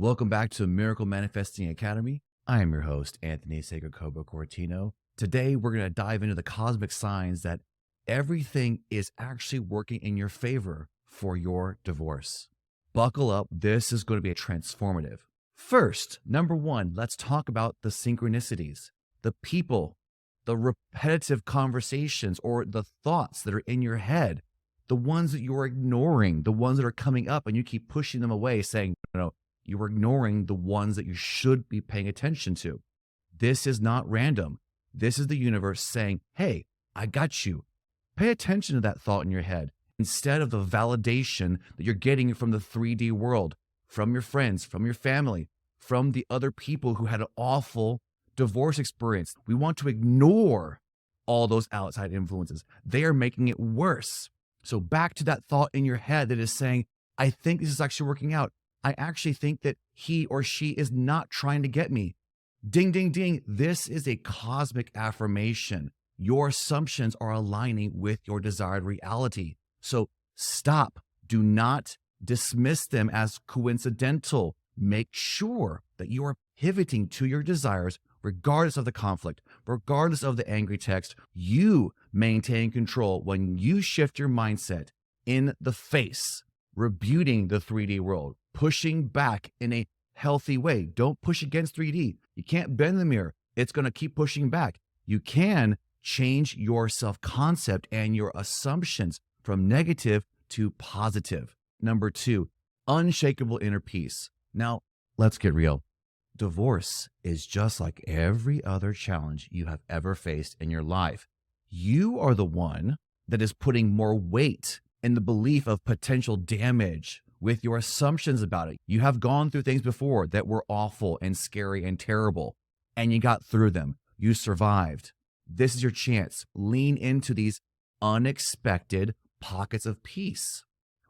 Welcome back to Miracle Manifesting Academy. I am your host, Anthony Sacred Cobra Cortino. Today, we're going to dive into the cosmic signs that everything is actually working in your favor for your divorce. Buckle up. This is going to be transformative. First, number one, let's talk about the synchronicities, the people, the repetitive conversations or the thoughts that are in your head, the ones that you're ignoring, the ones that are coming up and you keep pushing them away saying, no, you're ignoring the ones that you should be paying attention to. This is not random. This is the universe saying, hey, I got you. Pay attention to that thought in your head instead of the validation that you're getting from the 3D world, from your friends, from your family, from the other people who had an awful divorce experience. We want to ignore all those outside influences. They are making it worse. So back to that thought in your head that is saying, I think this is actually working out. I actually think that he or she is not trying to get me. Ding, ding, ding. This is a cosmic affirmation. Your assumptions are aligning with your desired reality. So stop. Do not dismiss them as coincidental. Make sure that you are pivoting to your desires regardless of the conflict, regardless of the angry text. You maintain control when you shift your mindset in the face, rebuking the 3D world, pushing back in a healthy way. Don't push against 3D. You can't bend the mirror. It's going to keep pushing back. You can change your self-concept and your assumptions from negative to positive. Number two, unshakable inner peace. Now, let's get real. Divorce is just like every other challenge you have ever faced in your life. You are the one that is putting more weight in the belief of potential damage with your assumptions about it. You have gone through things before that were awful and scary and terrible, and you got through them. You survived. This is your chance. Lean into these unexpected pockets of peace.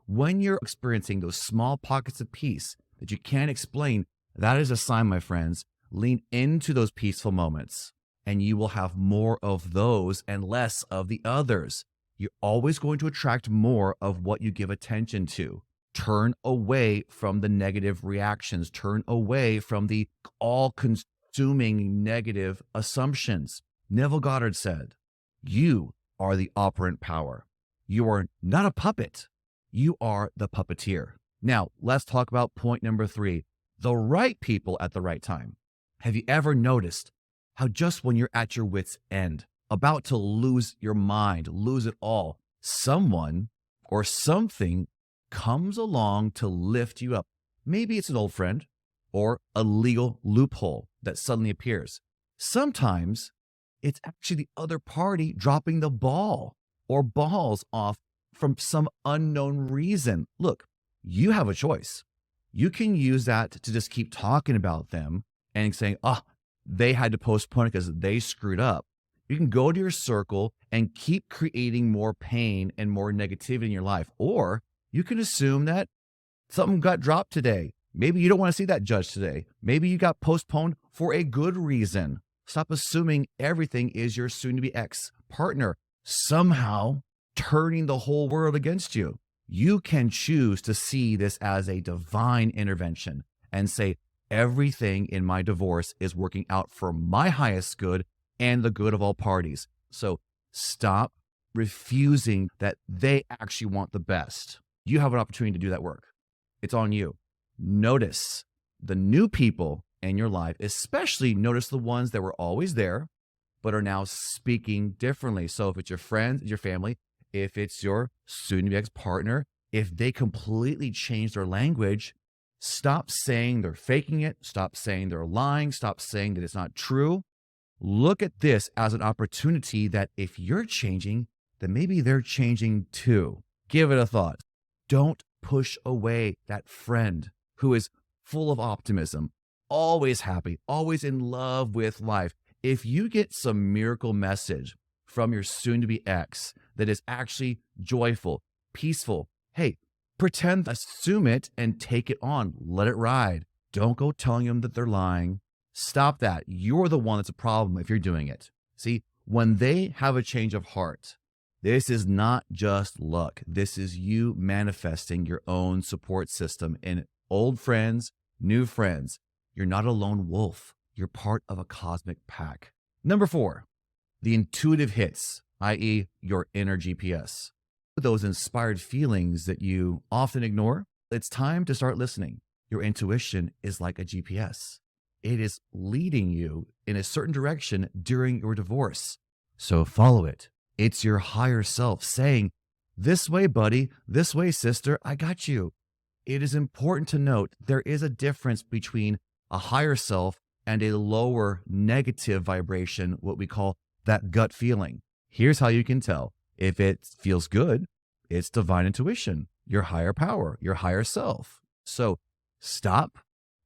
When you're experiencing those small pockets of peace that you can't explain, that is a sign, my friends. Lean into those peaceful moments, and you will have more of those and less of the others. You're always going to attract more of what you give attention to. Turn away from the negative reactions. Turn away from the all-consuming negative assumptions. Neville Goddard said, you are the operant power. You are not a puppet. You are the puppeteer. Now, let's talk about point number three, the right people at the right time. Have you ever noticed how just when you're at your wit's end, about to lose your mind, lose it all, someone or something comes along to lift you up? Maybe it's an old friend or a legal loophole that suddenly appears. Sometimes it's actually the other party dropping the ball or balls off from some unknown reason. Look, you have a choice. You can use that to just keep talking about them and saying, they had to postpone it because they screwed up. You can go to your circle and keep creating more pain and more negativity in your life. Or you can assume that something got dropped today. Maybe you don't want to see that judge today. Maybe you got postponed for a good reason. Stop assuming everything is your soon-to-be ex-partner somehow turning the whole world against you. You can choose to see this as a divine intervention and say, everything in my divorce is working out for my highest good and the good of all parties. So stop refusing that they actually want the best. You have an opportunity to do that work. It's on you. Notice the new people in your life, especially notice the ones that were always there, but are now speaking differently. So if it's your friends, your family, if it's your soon-to-be ex-partner, if they completely change their language, stop saying they're faking it. Stop saying they're lying. Stop saying that it's not true. Look at this as an opportunity that if you're changing, then maybe they're changing too. Give it a thought. Don't push away that friend who is full of optimism, always happy, always in love with life. If you get some miracle message from your soon-to-be ex that is actually joyful, peaceful, hey, assume it and take it on. Let it ride. Don't go telling them that they're lying. Stop that. You're the one that's a problem if you're doing it. See, when they have a change of heart, this is not just luck. This is you manifesting your own support system in old friends, new friends. You're not a lone wolf. You're part of a cosmic pack. Number 4, the intuitive hits, i.e. your inner GPS. Those inspired feelings that you often ignore, it's time to start listening. Your intuition is like a GPS. It is leading you in a certain direction during your divorce. So follow it. It's your higher self saying, this way, buddy, this way, sister, I got you. It is important to note there is a difference between a higher self and a lower negative vibration, what we call that gut feeling. Here's how you can tell. If it feels good, it's divine intuition, your higher power, your higher self. So stop,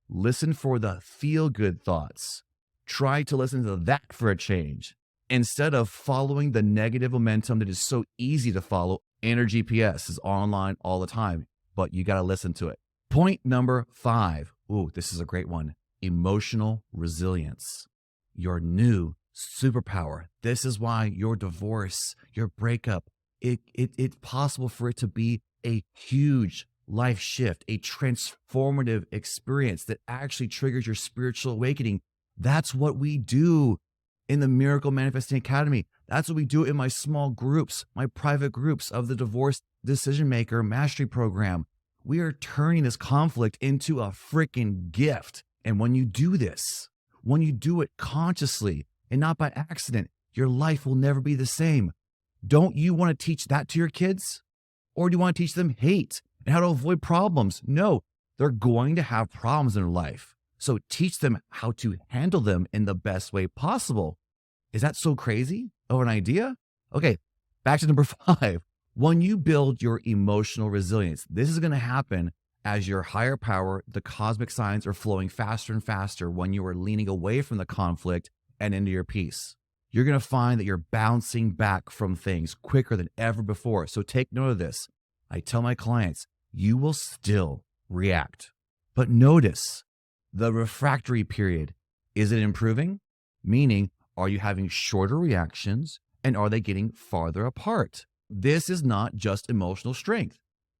listen for the feel-good thoughts. Try to listen to that for a change instead of following the negative momentum that is so easy to follow. Inner GPS is online all the time, but you got to listen to it. Point number 5. Ooh, this is a great one. Emotional resilience. Your new superpower. This is why your divorce, your breakup, it's possible for it to be a huge life shift, a transformative experience that actually triggers your spiritual awakening. That's what we do in the Miracle Manifesting Academy. That's what we do in my small groups, my private groups of the Divorce Decision Maker Mastery Program. We are turning this conflict into a freaking gift. And when you do this, when you do it consciously and not by accident, your life will never be the same. Don't you want to teach that to your kids? Or do you want to teach them hate and how to avoid problems? No, they're going to have problems in their life. So teach them how to handle them in the best way possible. Is that so crazy of an idea? Okay, back to number 5. When you build your emotional resilience, this is going to happen as your higher power, the cosmic signs are flowing faster and faster when you are leaning away from the conflict and into your peace. You're going to find that you're bouncing back from things quicker than ever before. So take note of this. I tell my clients, you will still react, but notice the refractory period. Is it improving? Meaning, are you having shorter reactions and are they getting farther apart? This is not just emotional strength.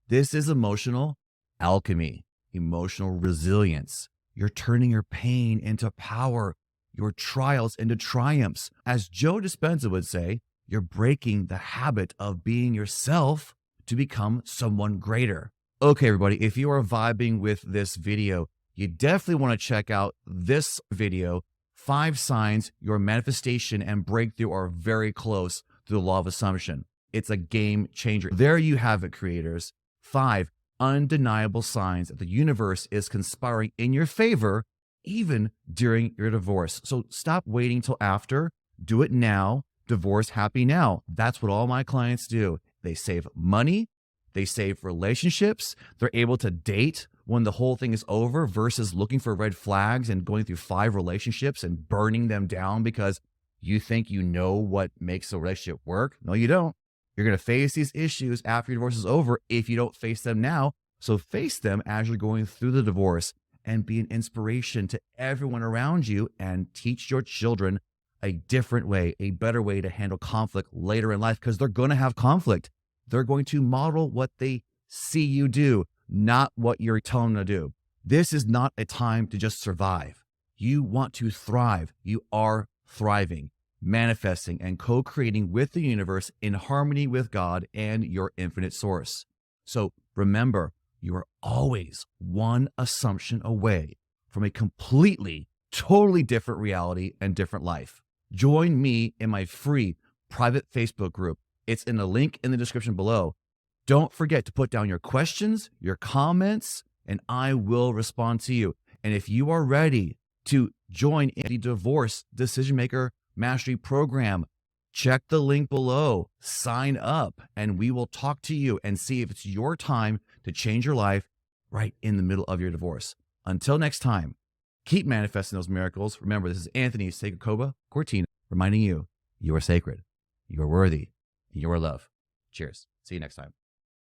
This is emotional alchemy, emotional resilience. You're turning your pain into power, your trials into triumphs. As Joe Dispenza would say, you're breaking the habit of being yourself to become someone greater. Okay, everybody, if you are vibing with this video, you definitely want to check out this video, 5 signs your manifestation and breakthrough are very close to the law of assumption. It's a game changer. There you have it, creators. 5 undeniable signs that the universe is conspiring in your favor, even during your divorce. So stop waiting till after. Do it now. Divorce happy now. That's what all my clients do. They save money. They save relationships. They're able to date when the whole thing is over versus looking for red flags and going through 5 relationships and burning them down because you think you know what makes a relationship work. No, you don't. You're going to face these issues after your divorce is over if you don't face them now. So face them as you're going through the divorce and be an inspiration to everyone around you and teach your children a different way, a better way to handle conflict later in life because they're going to have conflict. They're going to model what they see you do, not what you're telling them to do. This is not a time to just survive. You want to thrive. You are thriving, manifesting and co-creating with the universe in harmony with God and your infinite source. So remember, you are always one assumption away from a completely, totally different reality and different life. Join me in my free private Facebook group. It's in the link in the description below. Don't forget to put down your questions, your comments, and I will respond to you. And if you are ready to join in the Divorce Decision Maker Mastery Program, check the link below, sign up, and we will talk to you and see if it's your time to change your life right in the middle of your divorce. Until next time, keep manifesting those miracles. Remember, this is Anthony Sacred Cobra Cortino reminding you, you are sacred, you are worthy, you are love. Cheers. See you next time.